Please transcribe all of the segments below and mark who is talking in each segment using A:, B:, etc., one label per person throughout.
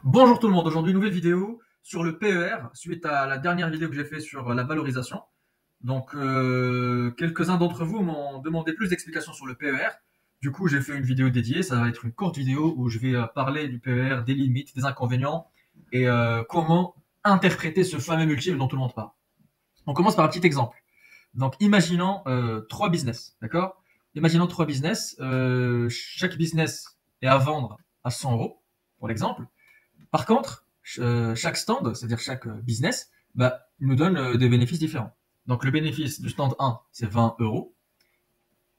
A: Bonjour tout le monde, aujourd'hui nouvelle vidéo sur le PER suite à la dernière vidéo que j'ai fait sur la valorisation. Donc quelques-uns d'entre vous m'ont demandé plus d'explications sur le PER. Du coup j'ai fait une vidéo dédiée, ça va être une courte vidéo où je vais parler du PER, des limites, des inconvénients et comment interpréter ce fameux multiple dont tout le monde parle. On commence par un petit exemple. Donc imaginons trois business, d'accord. Imaginons trois business, chaque business est à vendre à 100 euros pour l'exemple. Par contre, chaque stand, c'est-à-dire chaque business, bah, nous donne des bénéfices différents. Donc le bénéfice du stand 1, c'est 20 euros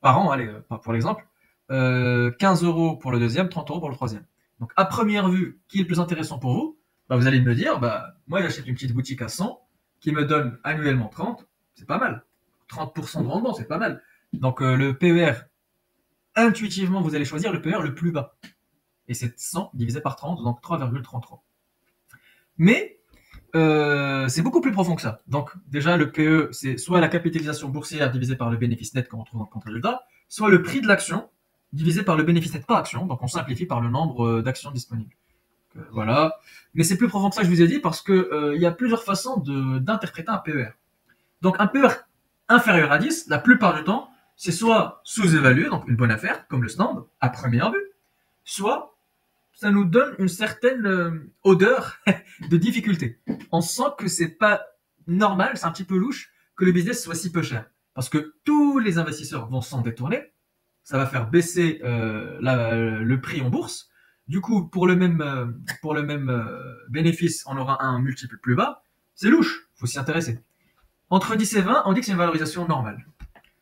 A: par an, allez, pour l'exemple. 15 euros pour le deuxième, 30 euros pour le troisième. Donc à première vue, qui est le plus intéressant pour vous? Bah, vous allez me dire, bah, moi j'achète une petite boutique à 100 qui me donne annuellement 30, c'est pas mal. 30% de rendement, c'est pas mal. Donc le PER, intuitivement, vous allez choisir le PER le plus bas. Et c'est 100 divisé par 30, donc 3,33. Mais c'est beaucoup plus profond que ça. Donc déjà, le PE, c'est soit la capitalisation boursière divisée par le bénéfice net qu'on retrouve dans le compte résultat, soit le prix de l'action divisé par le bénéfice net par action. Donc on simplifie par le nombre d'actions disponibles. Voilà. Mais c'est plus profond que ça, je vous ai dit, parce que il y a plusieurs façons d'interpréter un PER. Donc un PER inférieur à 10, la plupart du temps, c'est soit sous-évalué, donc une bonne affaire, comme le stand, à première vue, soit ça nous donne une certaine odeur de difficulté. On sent que c'est pas normal, c'est un petit peu louche que le business soit si peu cher. Parce que tous les investisseurs vont s'en détourner, ça va faire baisser le prix en bourse. Du coup, pour le même bénéfice, on aura un multiple plus bas. C'est louche, faut s'y intéresser. Entre 10 et 20, on dit que c'est une valorisation normale.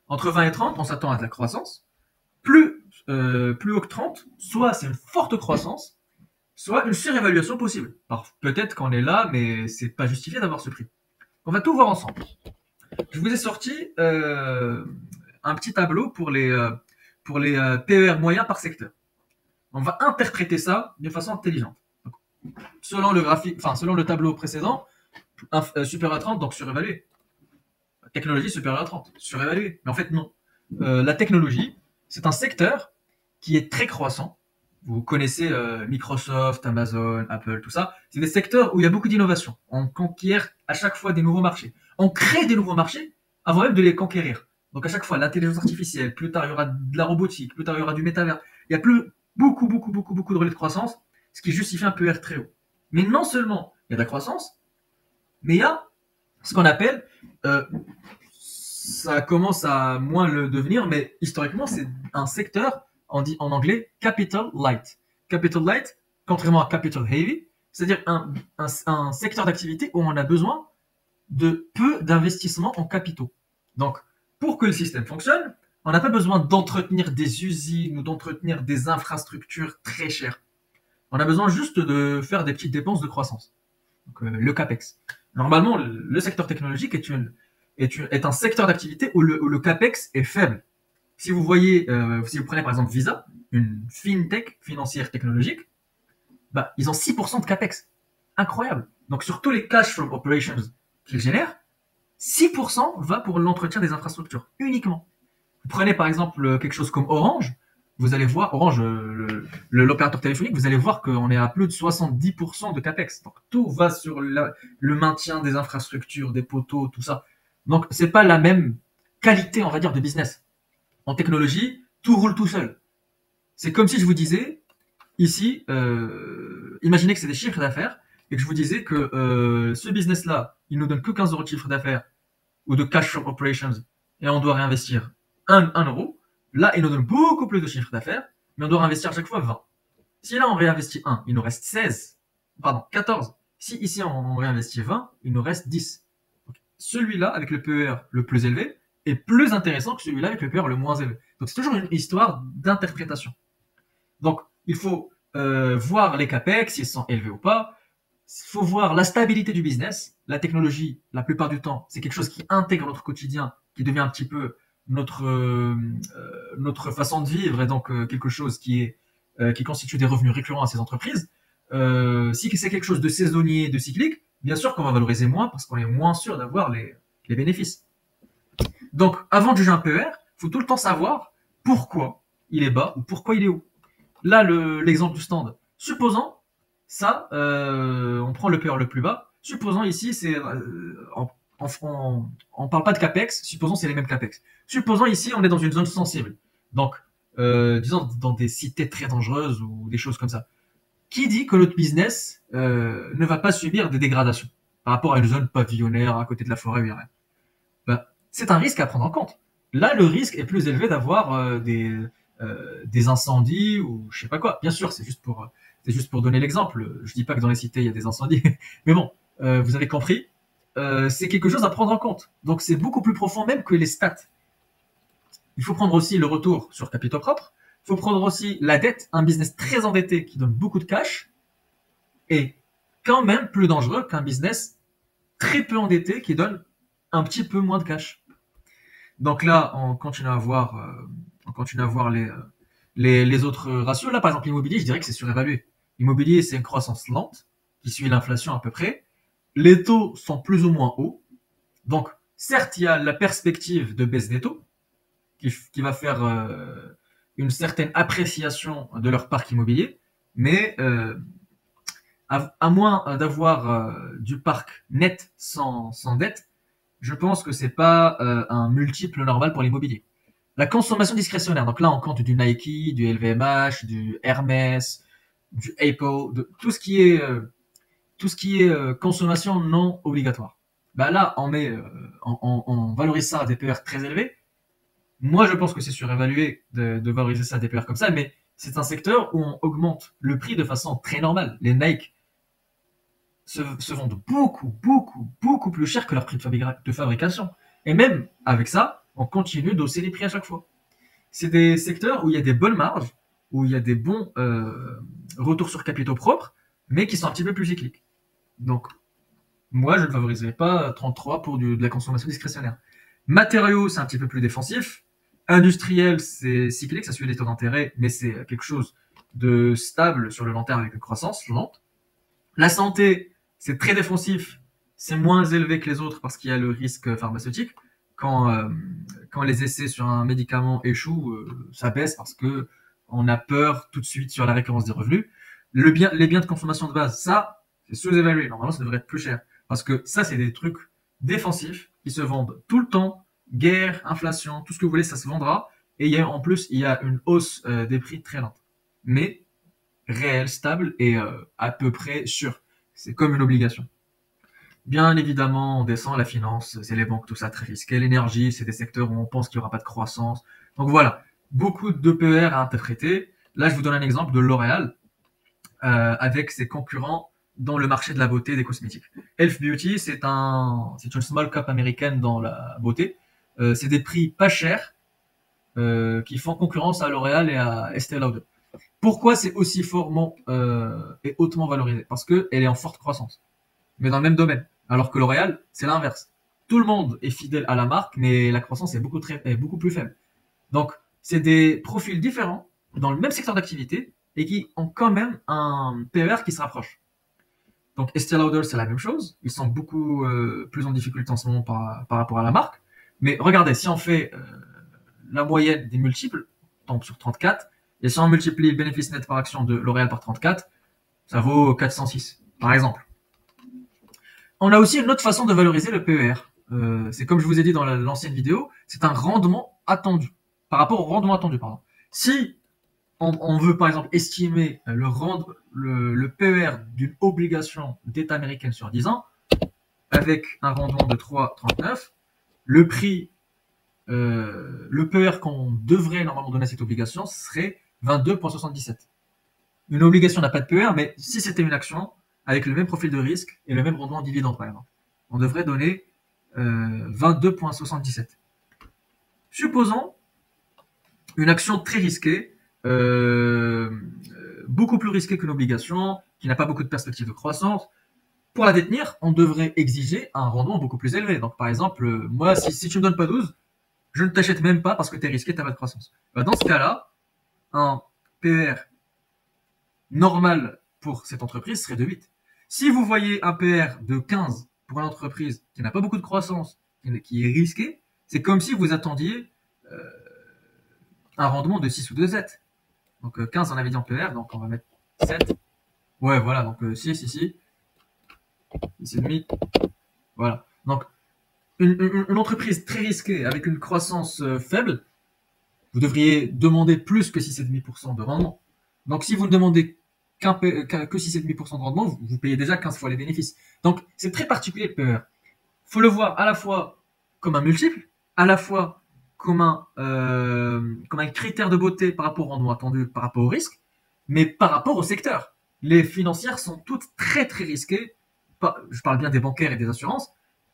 A: Entre 20 et 30, on s'attend à de la croissance. Plus haut que 30, soit c'est une forte croissance, soit une surévaluation possible. Alors peut-être qu'on est là, mais c'est pas justifié d'avoir ce prix. On va tout voir ensemble. Je vous ai sorti un petit tableau pour les PER moyens par secteur. On va interpréter ça d'une façon intelligente. Donc, selon le graphique, enfin selon le tableau précédent, supérieur à 30, donc surévalué. Technologie supérieure à 30, surévalué. Mais en fait non. La technologie, c'est un secteur qui est très croissant. Vous connaissez Microsoft, Amazon, Apple, tout ça. C'est des secteurs où il y a beaucoup d'innovation. On conquiert à chaque fois des nouveaux marchés. On crée des nouveaux marchés avant même de les conquérir. Donc à chaque fois, l'intelligence artificielle, plus tard il y aura de la robotique, plus tard il y aura du métavers. Il y a plus beaucoup de relais de croissance, ce qui justifie un PER très haut. Mais non seulement il y a de la croissance, mais il y a ce qu'on appelle ça commence à moins le devenir, mais historiquement, c'est un secteur, on dit en anglais, capital light. Capital light, contrairement à capital heavy, c'est-à-dire un secteur d'activité où on a besoin de peu d'investissement en capitaux. Donc, pour que le système fonctionne, on n'a pas besoin d'entretenir des usines ou d'entretenir des infrastructures très chères. On a besoin juste de faire des petites dépenses de croissance. Donc, le CAPEX. Normalement, le secteur technologique est un secteur d'activité où le CAPEX est faible. Si vous voyez, si vous prenez par exemple Visa, une fintech financière technologique, bah, ils ont 6% de CAPEX. Incroyable. Donc sur tous les cash flow operations qu'ils génèrent, 6% va pour l'entretien des infrastructures, uniquement. Vous prenez par exemple quelque chose comme Orange, vous allez voir, Orange, l'opérateur téléphonique, vous allez voir qu'on est à plus de 70% de CAPEX. Donc tout va sur le maintien des infrastructures, des poteaux, tout ça. Donc c'est pas la même qualité, on va dire, de business. En technologie, tout roule tout seul. C'est comme si je vous disais, ici, imaginez que c'est des chiffres d'affaires, et que je vous disais que ce business-là, il nous donne que 15 euros de chiffre d'affaires, ou de cash from operations, et on doit réinvestir 1 euro. Là, il nous donne beaucoup plus de chiffre d'affaires, mais on doit réinvestir à chaque fois 20. Si là, on réinvestit 1, il nous reste 16, pardon, 14. Si ici, on réinvestit 20, il nous reste 10. Donc, celui-là, avec le PER le plus élevé, est plus intéressant que celui-là avec le PER le moins élevé. Donc, c'est toujours une histoire d'interprétation. Donc, il faut voir les capex, s'ils sont élevés ou pas. Il faut voir la stabilité du business. La technologie, la plupart du temps, c'est quelque chose qui intègre notre quotidien, qui devient un petit peu notre façon de vivre et donc quelque chose qui constitue des revenus récurrents à ces entreprises. Si c'est quelque chose de saisonnier, de cyclique, bien sûr qu'on va valoriser moins parce qu'on est moins sûr d'avoir les bénéfices. Donc, avant de juger un PER, il faut tout le temps savoir pourquoi il est bas ou pourquoi il est haut. Là, l'exemple du stand. Supposons Ça, on prend le PER le plus bas. Supposons ici, on parle pas de CAPEX, supposons c'est les mêmes CAPEX. Supposons ici, on est dans une zone sensible. Donc, disons dans des cités très dangereuses ou des choses comme ça. Qui dit que notre business ne va pas subir des dégradations par rapport à une zone pavillonnaire à côté de la forêt où il y a rien? Ben, c'est un risque à prendre en compte. Là, le risque est plus élevé d'avoir des incendies ou je sais pas quoi. Bien sûr, c'est juste pour donner l'exemple. Je dis pas que dans les cités il y a des incendies, mais bon, vous avez compris. C'est quelque chose à prendre en compte. Donc c'est beaucoup plus profond même que les stats. Il faut prendre aussi le retour sur capitaux propres. Il faut prendre aussi la dette. Un business très endetté qui donne beaucoup de cash est quand même plus dangereux qu'un business très peu endetté qui donne un petit peu moins de cash. Donc là, on continue à voir les autres ratios. Là, par exemple, l'immobilier, je dirais que c'est surévalué. L'immobilier, c'est une croissance lente qui suit l'inflation à peu près. Les taux sont plus ou moins hauts. Donc, certes, il y a la perspective de baisse des taux qui va faire une certaine appréciation de leur parc immobilier, mais à moins d'avoir du parc net sans dette, je pense que c'est pas un multiple normal pour l'immobilier. La consommation discrétionnaire, donc là on compte du Nike, du LVMH, du Hermès, du Apple, de tout ce qui est consommation non obligatoire. Bah là on valorise ça à des PER très élevés. Moi je pense que c'est surévalué de valoriser ça à des PER comme ça, mais c'est un secteur où on augmente le prix de façon très normale. Les Nike se vendent beaucoup plus cher que leur prix de fabrication. Et même avec ça, on continue d'hausser les prix à chaque fois. C'est des secteurs où il y a des bonnes marges, où il y a des bons retours sur capitaux propres, mais qui sont un petit peu plus cycliques. Donc, moi, je ne favoriserais pas 33 pour de la consommation discrétionnaire. Matériaux, c'est un petit peu plus défensif. Industriel, c'est cyclique, ça suit les taux d'intérêt, mais c'est quelque chose de stable sur le long terme avec une croissance lente. La santé, c'est très défensif, c'est moins élevé que les autres parce qu'il y a le risque pharmaceutique. Quand, euh, quand les essais sur un médicament échouent, ça baisse parce que on a peur tout de suite sur la récurrence des revenus. Les biens de consommation de base, ça, c'est sous-évalué. Normalement, ça devrait être plus cher. Parce que ça, c'est des trucs défensifs qui se vendent tout le temps. Guerre, inflation, tout ce que vous voulez, ça se vendra. Et en plus, il y a une hausse des prix très lente. Mais réelle, stable et à peu près sûre. C'est comme une obligation. Bien évidemment, on descend la finance, c'est les banques, tout ça très risqué. L'énergie, c'est des secteurs où on pense qu'il n'y aura pas de croissance. Donc voilà, beaucoup de PER à interpréter. Là, je vous donne un exemple de L'Oréal avec ses concurrents dans le marché de la beauté et des cosmétiques. Elf Beauty, c'est une small cap américaine dans la beauté. C'est des prix pas chers qui font concurrence à L'Oréal et à Estée Lauder. Pourquoi c'est aussi fortement et hautement valorisé? Parce qu'elle est en forte croissance, mais dans le même domaine. Alors que L'Oréal, c'est l'inverse. Tout le monde est fidèle à la marque, mais la croissance est beaucoup plus faible. Donc, c'est des profils différents dans le même secteur d'activité et qui ont quand même un PER qui se rapproche. Donc, Estée Lauder, c'est la même chose. Ils sont beaucoup plus en difficulté en ce moment par rapport à la marque. Mais regardez, si on fait la moyenne des multiples, on tombe sur 34. Et si on multiplie le bénéfice net par action de L'Oréal par 34, ça vaut 406, par exemple. On a aussi une autre façon de valoriser le PER. C'est comme je vous ai dit dans l'ancienne vidéo, c'est un rendement attendu. Par rapport au rendement attendu, pardon. Si on veut par exemple estimer le PER d'une obligation d'État américaine sur 10 ans, avec un rendement de 3,39, le prix, le PER qu'on devrait normalement donner à cette obligation serait 22,77. Une obligation n'a pas de PER, mais si c'était une action avec le même profil de risque et le même rendement en dividende, par exemple, on devrait donner 22,77. Supposons une action très risquée, beaucoup plus risquée qu'une obligation, qui n'a pas beaucoup de perspectives de croissance. Pour la détenir, on devrait exiger un rendement beaucoup plus élevé. Donc, par exemple, moi, si tu me donnes pas 12, je ne t'achète même pas parce que tu es risqué, tu n'as pas de croissance. Dans ce cas-là, un PER normal pour cette entreprise serait de 8. Si vous voyez un PR de 15 pour une entreprise qui n'a pas beaucoup de croissance, qui est risquée, c'est comme si vous attendiez un rendement de 6 ou de 7. Donc 15 on avait dit en PR, donc on va mettre 7. Ouais, voilà, donc si, 6,5. Voilà. Donc, une entreprise très risquée avec une croissance faible, vous devriez demander plus que 6,5% de rendement. Donc, si vous ne demandez que 6,5% de rendement, vous payez déjà 15 fois les bénéfices. Donc, c'est très particulier le PER. Il faut le voir à la fois comme un multiple, à la fois comme un critère de beauté par rapport au rendement attendu, par rapport au risque, mais par rapport au secteur. Les financières sont toutes très très risquées, je parle bien des bancaires et des assurances,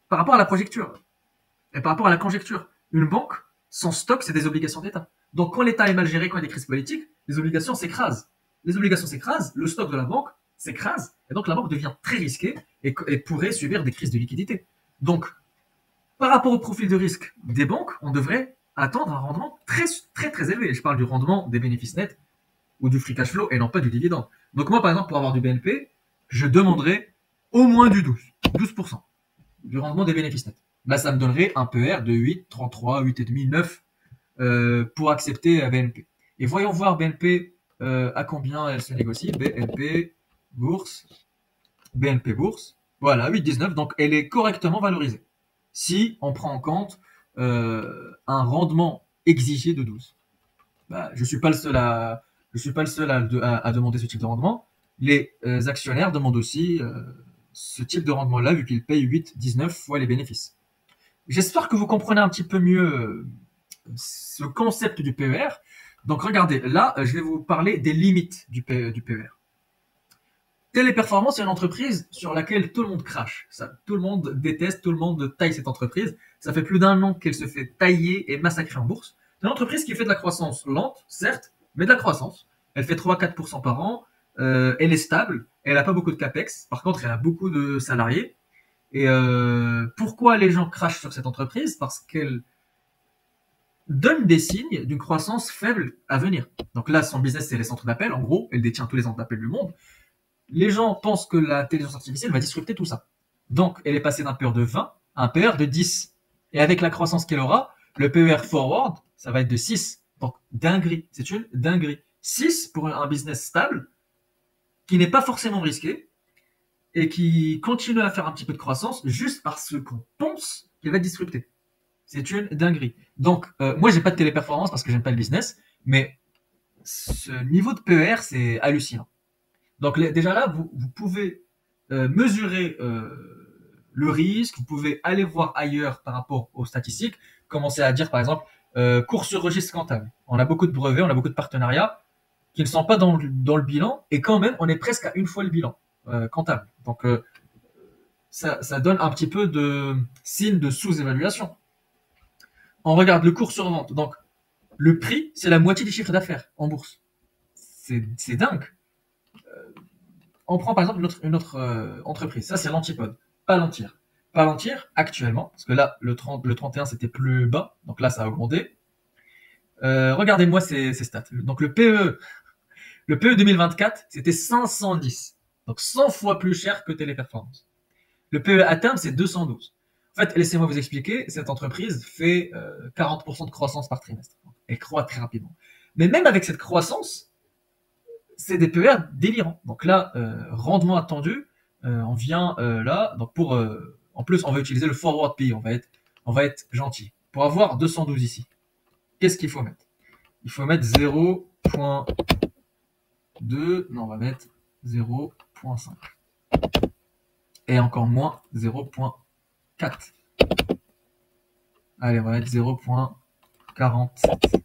A: par rapport à la conjecture. Et par rapport à la conjecture, une banque, son stock, c'est des obligations d'État. Donc quand l'État est mal géré, quand il y a des crises politiques, les obligations s'écrasent. Les obligations s'écrasent, le stock de la banque s'écrase, et donc la banque devient très risquée et pourrait subir des crises de liquidité. Donc, par rapport au profil de risque des banques, on devrait attendre un rendement très très très élevé. Je parle du rendement des bénéfices nets ou du free cash flow et non pas du dividende. Donc moi, par exemple, pour avoir du BNP, je demanderais au moins du 12% du rendement des bénéfices nets. Là, ça me donnerait un PER de 8, 33, 8,5, 9 pour accepter BNP. Et voyons voir BNP à combien elle se négocie. BNP Bourse. Voilà, 8,19. Donc, elle est correctement valorisée. Si on prend en compte un rendement exigé de 12. Bah, je ne suis pas le seul à demander ce type de rendement. Les actionnaires demandent aussi ce type de rendement-là, vu qu'ils payent 8, 19 fois les bénéfices. J'espère que vous comprenez un petit peu mieux ce concept du PER. Donc regardez, là, je vais vous parler des limites du PER. Téléperformance, c'est une entreprise sur laquelle tout le monde crache. Ça, tout le monde déteste, tout le monde taille cette entreprise. Ça fait plus d'un an qu'elle se fait tailler et massacrer en bourse. C'est une entreprise qui fait de la croissance lente, certes, mais de la croissance. Elle fait 3-4% par an. Elle est stable. Elle n'a pas beaucoup de capex. Par contre, elle a beaucoup de salariés. Et pourquoi les gens crachent sur cette entreprise? Parce qu'elle donne des signes d'une croissance faible à venir. Donc là, son business, c'est les centres d'appel. En gros, elle détient tous les centres d'appel du monde. Les gens pensent que l'intelligence artificielle va disrupter tout ça. Donc, elle est passée d'un PER de 20 à un PER de 10. Et avec la croissance qu'elle aura, le PER forward, ça va être de 6. Donc, dinguerie. C'est une dinguerie. 6 pour un business stable, qui n'est pas forcément risqué, et qui continue à faire un petit peu de croissance juste parce qu'on pense qu'elle va disrupter. C'est une dinguerie. Donc, moi, j'ai pas de téléperformance parce que j'aime pas le business, mais ce niveau de PER, c'est hallucinant. Donc déjà là, vous pouvez mesurer le risque, vous pouvez aller voir ailleurs par rapport aux statistiques, commencer à dire par exemple cours sur registre comptable. On a beaucoup de brevets, on a beaucoup de partenariats qui ne sont pas dans le bilan, et quand même on est presque à une fois le bilan comptable. Donc ça donne un petit peu de signe de sous-évaluation. On regarde le cours sur vente. Donc le prix, c'est la moitié du chiffre d'affaires en bourse. C'est dingue. On prend par exemple une autre entreprise. Ça, c'est l'antipode. Palantir. Palantir, actuellement, parce que là, le 31, c'était plus bas. Donc là, ça a augmenté. Regardez-moi ces stats. Donc le PE 2024, c'était 510. Donc 100 fois plus cher que Téléperformance. Le PE à terme, c'est 212. En fait, laissez-moi vous expliquer, cette entreprise fait 40% de croissance par trimestre. Elle croît très rapidement. Mais même avec cette croissance, c'est des PER délirants. Donc là, rendement attendu, on vient là, donc en plus, on va utiliser le forward P, on va être gentil. Pour avoir 212 ici, qu'est-ce qu'il faut mettre? Il faut mettre 0.2, non, on va mettre 0.5. Et encore moins 0.4. Allez, on va mettre 0.47.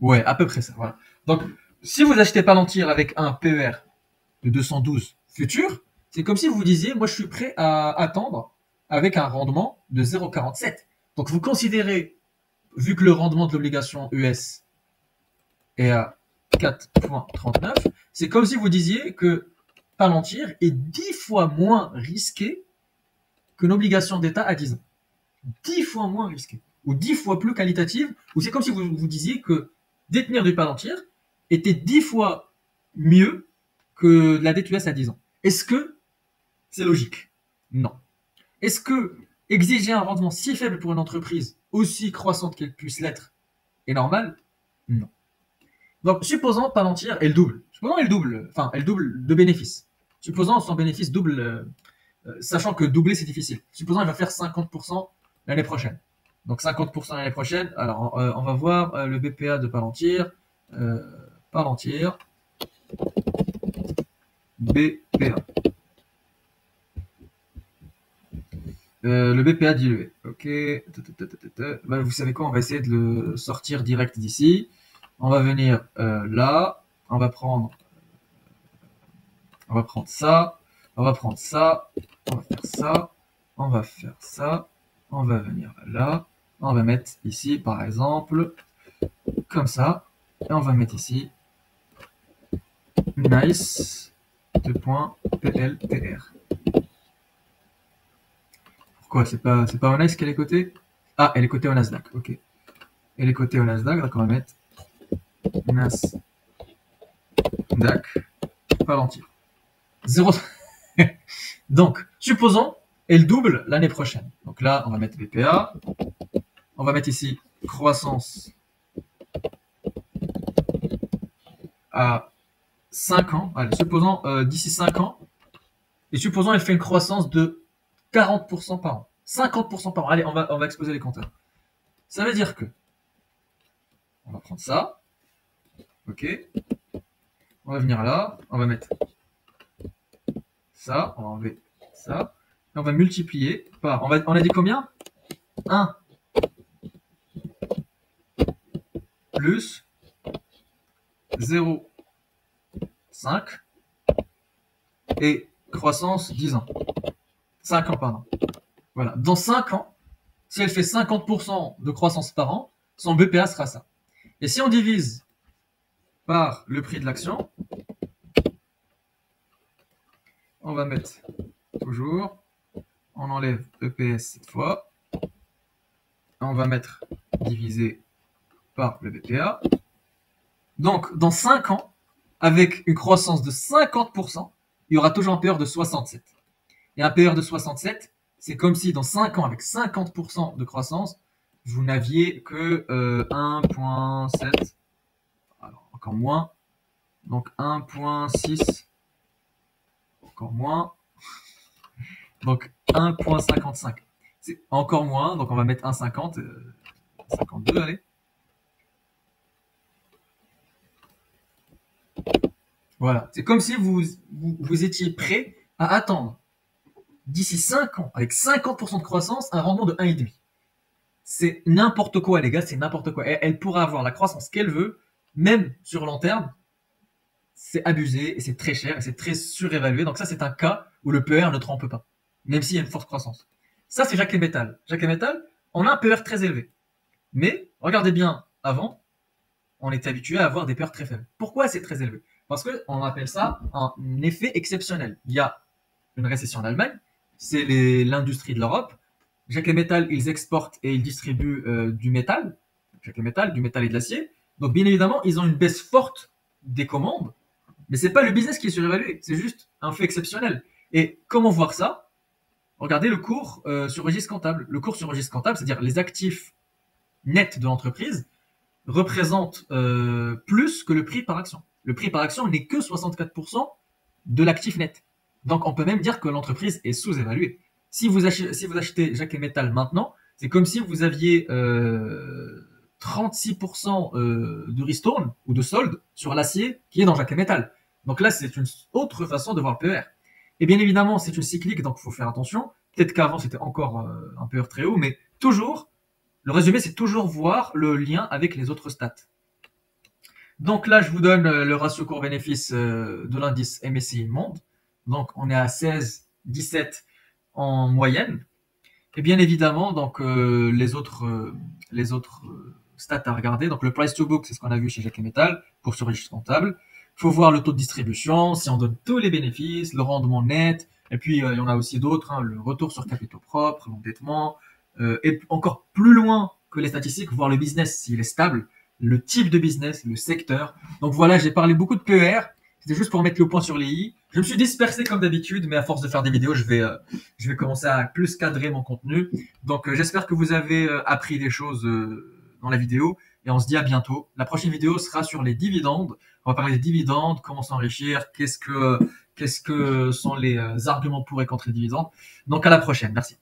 A: Ouais, à peu près ça, voilà. Donc, si vous achetez Palantir avec un PER de 212 futur, c'est comme si vous disiez, moi je suis prêt à attendre avec un rendement de 0,47. Donc vous considérez, vu que le rendement de l'obligation US est à 4,39, c'est comme si vous disiez que Palantir est 10 fois moins risqué qu'une obligation d'État à 10 ans. 10 fois moins risqué. Ou 10 fois plus qualitative. Ou c'est comme si vous disiez que détenir du Palantir était 10 fois mieux que la dette US à 10 ans. Est-ce que c'est logique? Non. Est-ce que exiger un rendement si faible pour une entreprise, aussi croissante qu'elle puisse l'être, est normal? Non. Donc, supposons Palantir, elle double. Supposons elle double de bénéfices. Supposons son bénéfice double, sachant que doubler c'est difficile. Supposons il va faire 50% l'année prochaine. Donc 50% l'année prochaine. Alors on va voir le BPA de Palantir. Palantir. BPA. Le BPA dilué. Ok. Bah, vous savez quoi, on va essayer de le sortir direct d'ici. On va venir là. On va prendre ça. On va prendre ça. On va faire ça. On va faire ça. On va venir là. On va mettre ici, par exemple, comme ça. Et on va mettre ici nice 2.pltr. Pourquoi c'est pas au nice qu'elle est cotée? Ah, elle est cotée au Nasdaq, ok. Elle est cotée au Nasdaq, donc on va mettre Nasdaq Palantir. 0. Donc, supposons, elle double l'année prochaine. Donc là, on va mettre BPA. On va mettre ici croissance à 5 ans. Allez, supposons d'ici 5 ans. Et supposons elle fait une croissance de 40% par an. 50% par an. Allez, on va exposer les compteurs. Ça veut dire que on va prendre ça. Ok. On va venir là. On va mettre ça. On va enlever ça. Et on va multiplier par. On a dit combien? 1 plus 0,5 et croissance 10 ans. 5 ans, pardon. Voilà. Dans 5 ans, si elle fait 50% de croissance par an, son BPA sera ça. Et si on divise par le prix de l'action, on va mettre toujours, on enlève EPS cette fois, on va mettre divisé par le BPA. Donc, dans 5 ans, avec une croissance de 50%, il y aura toujours un PER de 67. Et un PER de 67, c'est comme si dans 5 ans, avec 50% de croissance, vous n'aviez que 1,7, alors encore moins, donc 1,6, encore moins, donc 1,55. C'est encore moins, donc on va mettre 1,50, 52, allez. Voilà, c'est comme si vous étiez prêt à attendre d'ici 5 ans, avec 50% de croissance, un rendement de 1,5. C'est n'importe quoi, les gars, c'est n'importe quoi. Elle pourra avoir la croissance qu'elle veut, même sur long terme. C'est abusé, et c'est très cher, et c'est très surévalué. Donc ça, c'est un cas où le PER ne trompe pas, même s'il y a une forte croissance. Ça, c'est Jacques et Metal. Jacques et Metal, on a un PER très élevé. Mais, regardez bien, avant, on était habitué à avoir des PER très faibles. Pourquoi c'est très élevé? Parce qu'on appelle ça un effet exceptionnel. Il y a une récession en Allemagne, c'est l'industrie de l'Europe. Jacques et Metal, ils exportent et ils distribuent du métal. Jacques et Metal, du métal et de l'acier. Donc, bien évidemment, ils ont une baisse forte des commandes. Mais c'est pas le business qui est surévalué, c'est juste un fait exceptionnel. Et comment voir ça? Regardez le cours sur registre comptable. Le cours sur registre comptable, c'est-à-dire les actifs nets de l'entreprise, représentent plus que le prix par action. Le prix par action n'est que 64% de l'actif net. Donc on peut même dire que l'entreprise est sous-évaluée. Si vous achetez Jacques et Metal maintenant, c'est comme si vous aviez 36% de ristourne ou de solde sur l'acier qui est dans Jacques et Metal. Donc là, c'est une autre façon de voir le PER. Et bien évidemment, c'est une cyclique, donc il faut faire attention. Peut-être qu'avant, c'était encore un PER très haut, mais toujours, le résumé, c'est toujours voir le lien avec les autres stats. Donc là, je vous donne le ratio cours-bénéfice de l'indice MSCI Monde. Donc on est à 16, 17 en moyenne. Et bien évidemment, donc les autres stats à regarder. Donc le price to book, c'est ce qu'on a vu chez Jacques et Metal pour ce registre comptable. Il faut voir le taux de distribution, si on donne tous les bénéfices, le rendement net, et puis il y en a aussi d'autres, hein, le retour sur capitaux propres, l'endettement, et encore plus loin que les statistiques, voir le business s'il est stable, le type de business, le secteur. Donc voilà, j'ai parlé beaucoup de PER, c'était juste pour mettre le point sur les i. Je me suis dispersé comme d'habitude, mais à force de faire des vidéos, je vais commencer à plus cadrer mon contenu. Donc j'espère que vous avez appris des choses dans la vidéo, et on se dit à bientôt. La prochaine vidéo sera sur les dividendes. On va parler des dividendes, comment s'enrichir, qu'est-ce qu'est-ce que sont les arguments pour et contre les dividendes. Donc à la prochaine, merci.